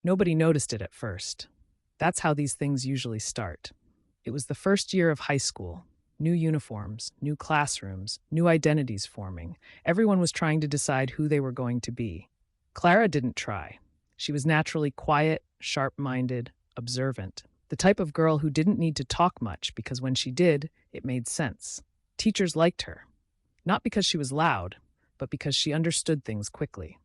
Nobody noticed it at first. That's how these things usually start. It was the first year of high school. New uniforms, new classrooms, new identities forming. Everyone was trying to decide who they were going to be. Clara didn't try. She was naturally quiet, sharp-minded, observant. The type of girl who didn't need to talk much because when she did, it made sense. Teachers liked her. Not because she was loud, but because she understood things quickly.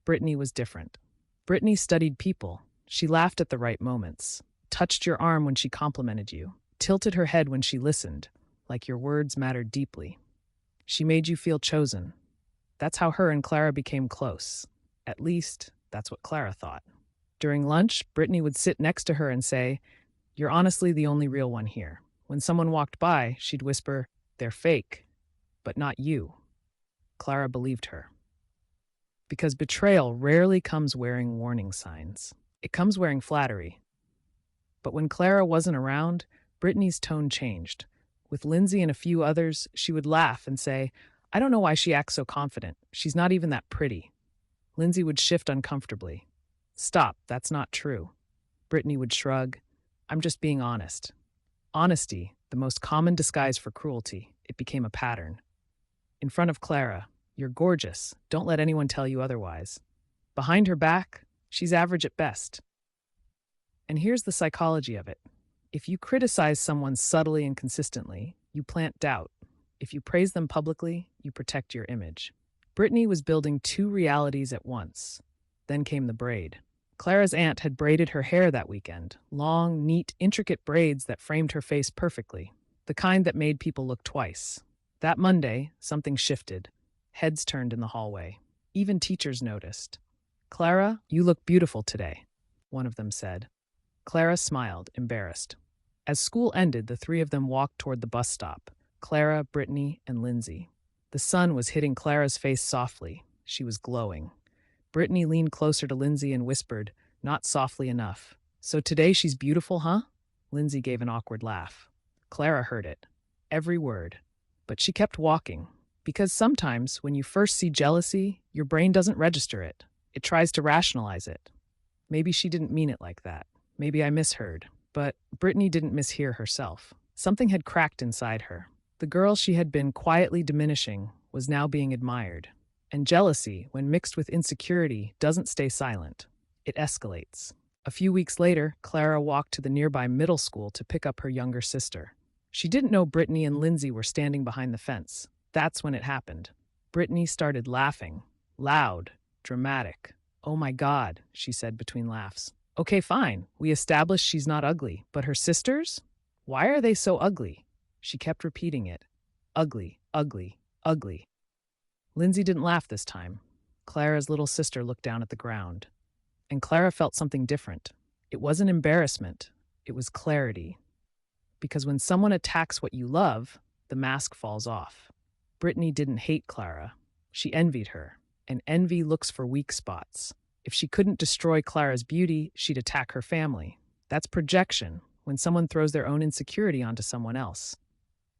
Brittany was different. Brittany studied people. She laughed at the right moments, touched your arm when she complimented you, tilted her head when she listened, like your words mattered deeply. She made you feel chosen. That's how her and Clara became close. At least, that's what Clara thought. During lunch, Brittany would sit next to her and say, "You're honestly the only real one here." When someone walked by, she'd whisper, "They're fake, but not you." Clara believed her. Because betrayal rarely comes wearing warning signs. It comes wearing flattery. But when Clara wasn't around, Brittany's tone changed. With Lindsay and a few others, she would laugh and say, "I don't know why she acts so confident. She's not even that pretty." Lindsay would shift uncomfortably. "Stop, that's not true." Brittany would shrug. "I'm just being honest." Honesty, the most common disguise for cruelty, it became a pattern. In front of Clara, "You're gorgeous. Don't let anyone tell you otherwise." Behind her back, "She's average at best." And here's the psychology of it. If you criticize someone subtly and consistently, you plant doubt. If you praise them publicly, you protect your image. Brittany was building two realities at once. Then came the braid. Clara's aunt had braided her hair that weekend, long, neat, intricate braids that framed her face perfectly, the kind that made people look twice. That Monday, something shifted. Heads turned in the hallway. Even teachers noticed. "Clara, you look beautiful today," one of them said. Clara smiled, embarrassed. As school ended, the three of them walked toward the bus stop, Clara, Brittany, and Lindsay. The sun was hitting Clara's face softly. She was glowing. Brittany leaned closer to Lindsay and whispered, not softly enough, "So today she's beautiful, huh?" Lindsay gave an awkward laugh. Clara heard it. Every word. But she kept walking. Because sometimes, when you first see jealousy, your brain doesn't register it. It tries to rationalize it. Maybe she didn't mean it like that. Maybe I misheard. But Brittany didn't mishear herself. Something had cracked inside her. The girl she had been quietly diminishing was now being admired. And jealousy, when mixed with insecurity, doesn't stay silent. It escalates. A few weeks later, Clara walked to the nearby middle school to pick up her younger sister. She didn't know Brittany and Lindsay were standing behind the fence. That's when it happened. Brittany started laughing. Loud, dramatic. "Oh my God," she said between laughs. "Okay, fine. We established she's not ugly. But her sisters? Why are they so ugly?" She kept repeating it. "Ugly, ugly, ugly." Lindsay didn't laugh this time. Clara's little sister looked down at the ground. And Clara felt something different. It wasn't embarrassment. It was clarity. Because when someone attacks what you love, the mask falls off. Brittany didn't hate Clara. She envied her. And envy looks for weak spots. If she couldn't destroy Clara's beauty, she'd attack her family. That's projection, when someone throws their own insecurity onto someone else.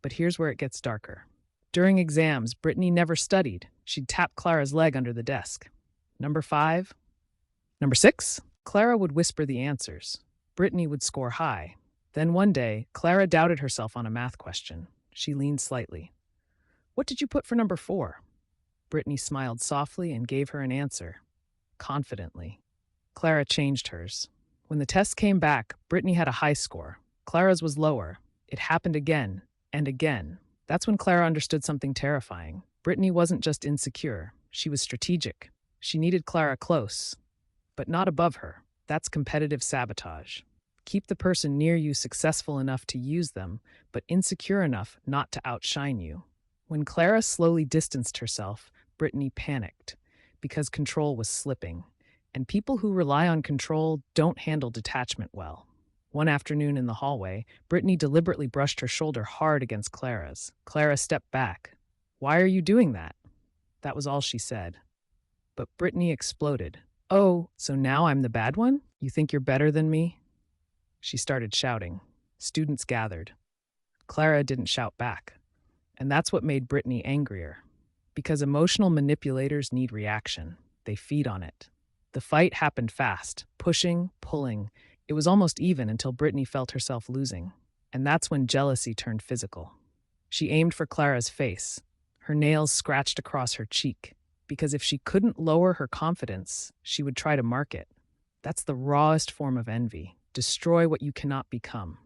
But here's where it gets darker. During exams, Brittany never studied. She'd tap Clara's leg under the desk. "Number 5? Number 6? Clara would whisper the answers. Brittany would score high. Then one day, Clara doubted herself on a math question. She leaned slightly. "What did you put for number 4? Brittany smiled softly and gave her an answer. Confidently. Clara changed hers. When the test came back, Brittany had a high score. Clara's was lower. It happened again and again. That's when Clara understood something terrifying. Brittany wasn't just insecure. She was strategic. She needed Clara close, but not above her. That's competitive sabotage. Keep the person near you successful enough to use them, but insecure enough not to outshine you. When Clara slowly distanced herself, Brittany panicked, because control was slipping. And people who rely on control don't handle detachment well. One afternoon in the hallway, Brittany deliberately brushed her shoulder hard against Clara's. Clara stepped back. "Why are you doing that?" That was all she said. But Brittany exploded. "Oh, so now I'm the bad one? You think you're better than me?" She started shouting. Students gathered. Clara didn't shout back. And that's what made Brittany angrier. Because emotional manipulators need reaction. They feed on it. The fight happened fast. Pushing, pulling. It was almost even until Brittany felt herself losing. And that's when jealousy turned physical. She aimed for Clara's face. Her nails scratched across her cheek. Because if she couldn't lower her confidence, she would try to mark it. That's the rawest form of envy. Destroy what you cannot become.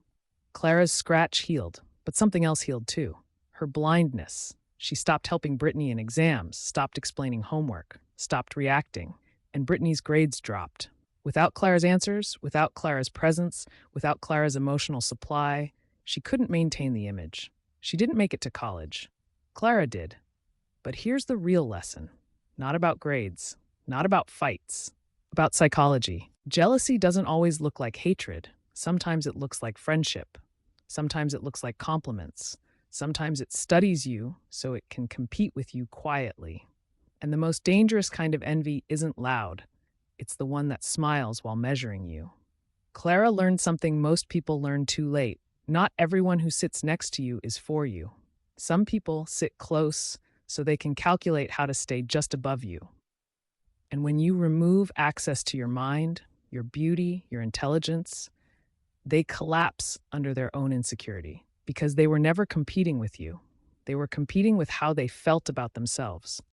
Clara's scratch healed, but something else healed too. Her blindness. She stopped helping Brittany in exams, stopped explaining homework, stopped reacting, and Brittany's grades dropped. Without Clara's answers, without Clara's presence, without Clara's emotional supply, she couldn't maintain the image. She didn't make it to college. Clara did. But here's the real lesson. Not about grades, not about fights, about psychology. Jealousy doesn't always look like hatred. Sometimes it looks like friendship. Sometimes it looks like compliments. Sometimes it studies you so it can compete with you quietly. And the most dangerous kind of envy isn't loud. It's the one that smiles while measuring you. Clara learned something most people learn too late. Not everyone who sits next to you is for you. Some people sit close so they can calculate how to stay just above you. And when you remove access to your mind, your beauty, your intelligence, they collapse under their own insecurity because they were never competing with you. They were competing with how they felt about themselves.